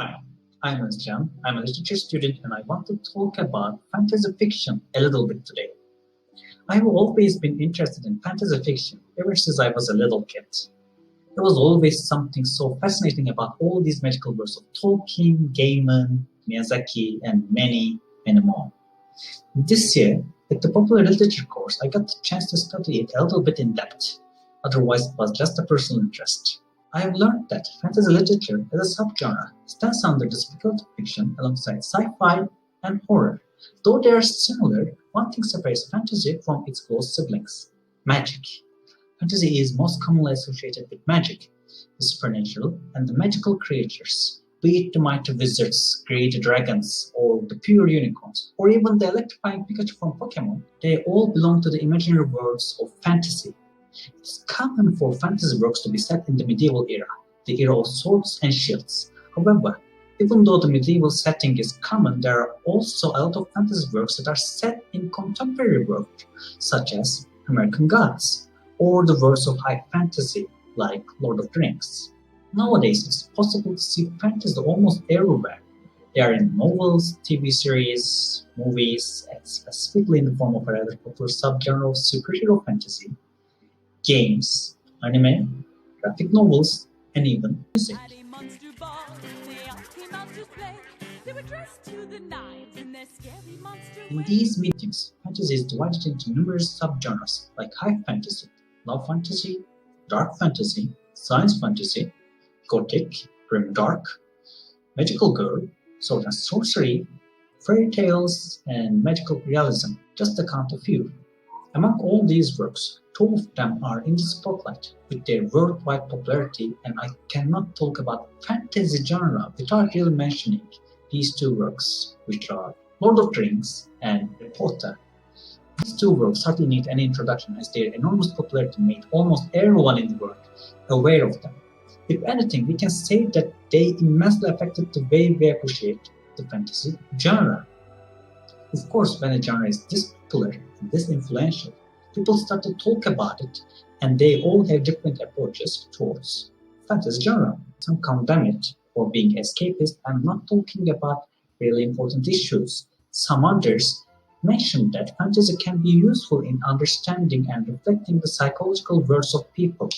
Hi, I'm Özcan. I'm a literature student and I want to talk about fantasy fiction a little bit today. I have always been interested in fantasy fiction ever since I was a little kid. There was always something so fascinating about all these magical works of Tolkien, Gaiman, Miyazaki, and many, many more. This year, at the Popular Literature course, I got the chance to study it a little bit in depth. Otherwise, it was just a personal interest. I have learned that fantasy literature as a subgenre stands under the speculative fiction alongside sci-fi and horror. Though they are similar, one thing separates fantasy from its close siblings: magic. Fantasy is most commonly associated with magic, the supernatural, and the magical creatures, be it the mighty wizards, great dragons, or the pure unicorns, or even the electrifying Pikachu from Pokemon. They all belong to the imaginary worlds of fantasy. It's common for fantasy works to be set in the medieval era, the era of swords and shields. However, even though the medieval setting is common, there are also a lot of fantasy works that are set in contemporary world, such as American Gods, or the works of high fantasy, like Lord of the Rings. Nowadays, it's possible to see fantasy almost everywhere. They are in novels, TV series, movies, and specifically in the form of a rather popular subgenre of superhero fantasy, games, anime, graphic novels, and even music. In these mediums, fantasy is divided into numerous subgenres like high fantasy, love fantasy, dark fantasy, science fantasy, gothic, grimdark, magical girl, sword and sorcery, fairy tales, and magical realism, just to count a few. Among all these works, two of them are in the spotlight with their worldwide popularity, and I cannot talk about fantasy genre without really mentioning these two works, which are Lord of the Rings and Harry Potter. These two works hardly need any introduction, as their enormous popularity made almost everyone in the world aware of them. If anything, we can say that they immensely affected the way we appreciate the fantasy genre. Of course, when a genre is this popular and this influential, people start to talk about it, and they all have different approaches towards fantasy genre. Some condemn it for being escapist and not talking about really important issues. Some others mention that fantasy can be useful in understanding and reflecting the psychological worlds of people.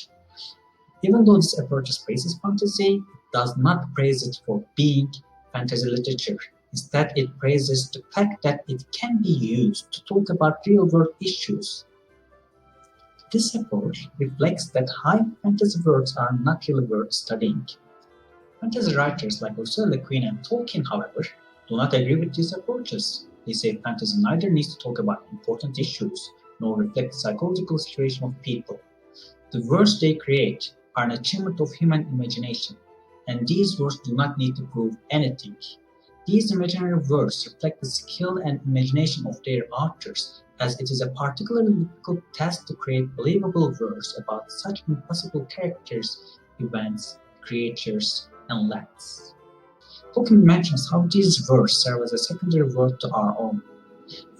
Even though this approach praises fantasy, it does not praise it for being fantasy literature. Instead, it praises the fact that it can be used to talk about real-world issues. This approach reflects that high fantasy works are not really worth studying. Fantasy writers like Ursula Le Guin and Tolkien, however, do not agree with these approaches. They say fantasy neither needs to talk about important issues nor reflect the psychological situation of people. The worlds they create are an achievement of human imagination, and these worlds do not need to prove anything. These imaginary worlds reflect the skill and imagination of their authors, as it is a particularly difficult task to create believable worlds about such impossible characters, events, creatures, and lands. Tolkien mentions how these worlds serve as a secondary world to our own.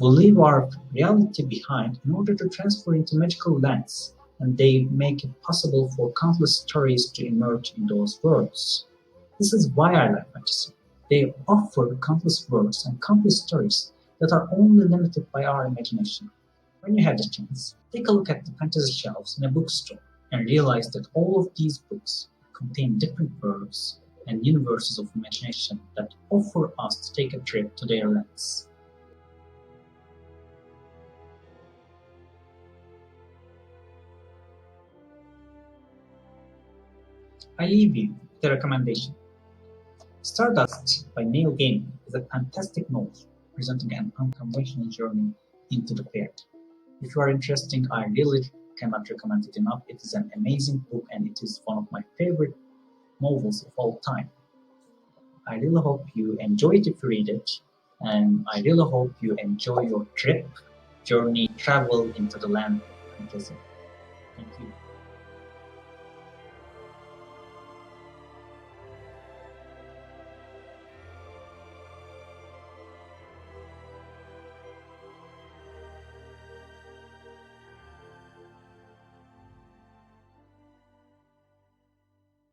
We leave our reality behind in order to transfer into magical lands, and they make it possible for countless stories to emerge in those worlds. This is why I like fantasy. They offer countless worlds and countless stories that are only limited by our imagination. When you have the chance, take a look at the fantasy shelves in a bookstore and realize that all of these books contain different worlds and universes of imagination that offer us to take a trip to their lands. I leave you with a recommendation. Stardust by Neil Gaiman is a fantastic novel presenting an unconventional journey into the fair. If you are interested, I really cannot recommend it enough. It is an amazing book and it is one of my favorite novels of all time. I really hope you enjoy it if you read it, and I really hope you enjoy your trip, journey, travel into the land of fantasy. Thank you.